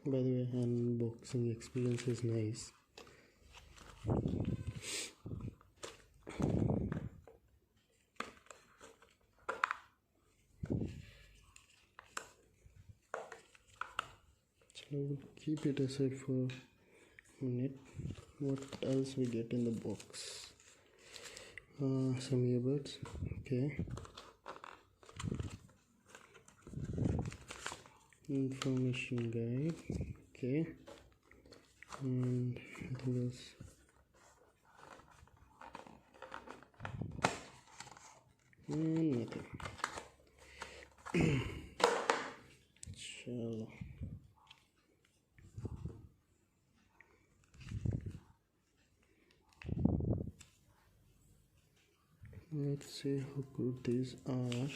By the way, unboxing experience is nice. So we'll keep it aside for a minute. What else we get in the box? Some earbuds. Okay. Information guide. Okay. And nothing else. And nothing. Chalo. Let's see how good these are.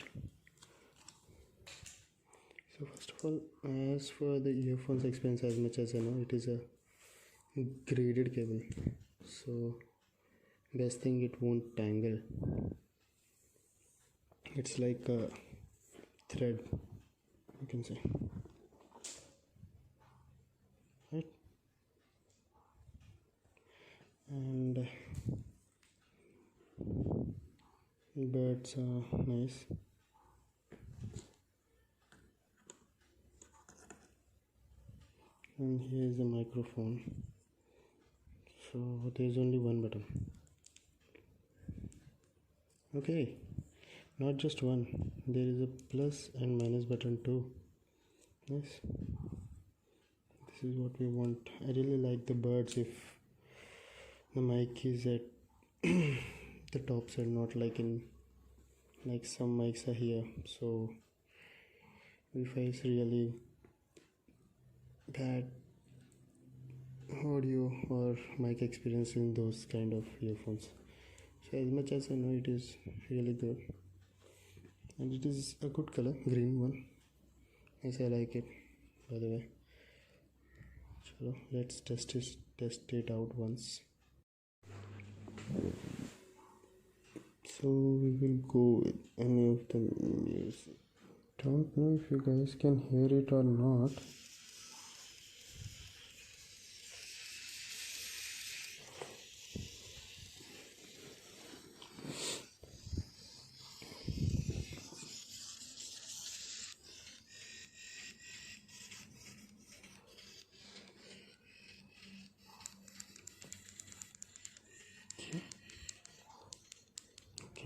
So first of all, as for the earphones experience, as much as I know, it is a graded cable, so best thing, it won't tangle. It's like a thread, you can say, right? And birds are nice. And here is the microphone. So there is only one button. Okay, not just one, there is a plus and minus button too. Yes, this is what we want. I really like the birds. If the mic is at the top side, not like some mics are here, so if it's really bad audio or mic experience in those kind of earphones. So as much as I know, it is really good, and it is a good color, green one. Yes, I like it, by the way. So let's test it out once. So we will go with any of the music. Don't know if you guys can hear it or not.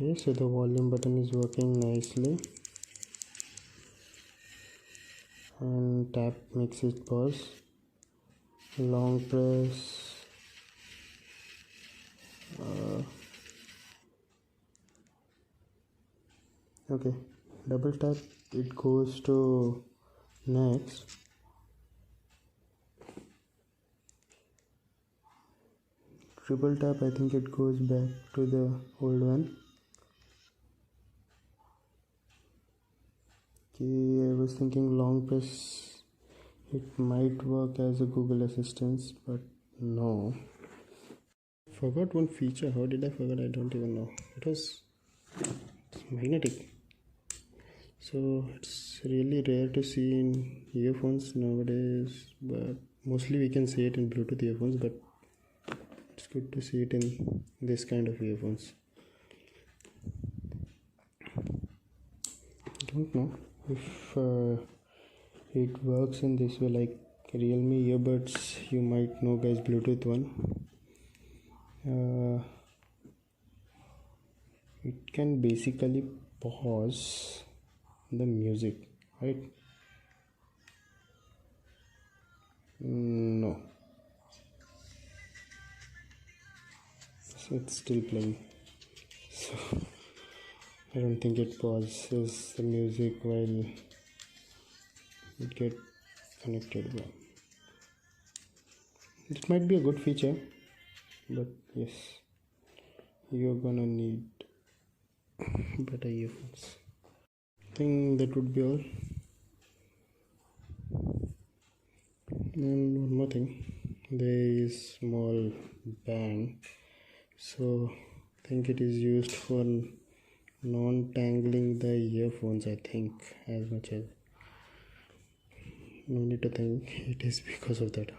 Okay, so the volume button is working nicely, and tap makes it pause. Long press, okay, double tap, it goes to next. Triple tap, I think it goes back to the old one. Okay, I was thinking long press, it might work as a Google Assistant, but no. Forgot one feature. How did I forget? I don't even know. It's magnetic. So it's really rare to see in earphones nowadays, but mostly we can see it in Bluetooth earphones, but it's good to see it in this kind of earphones. I don't know if it works in this way, like Realme earbuds, you might know guys, Bluetooth one. It can basically pause the music, right? No, so it's still playing. So I don't think it pauses the music while it get connected. Well, it might be a good feature, but yes, you're gonna need better earphones. I think that would be all. And one more thing, there is small band, so I think it is used for non-tangling the earphones. I think as much as no need to think, it is because of that.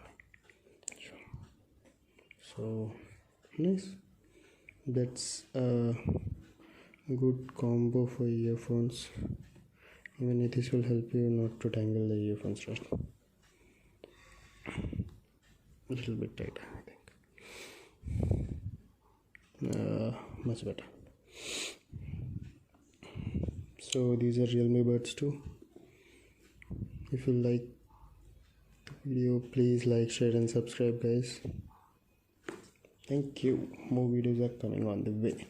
So nice. That's a good combo for earphones. Even if this will help you not to tangle the earphones, right? A little bit tight, I think. Much better. So these are Realme Buds too. If you like the video, please like, share and subscribe, guys. Thank you. More videos are coming on the way.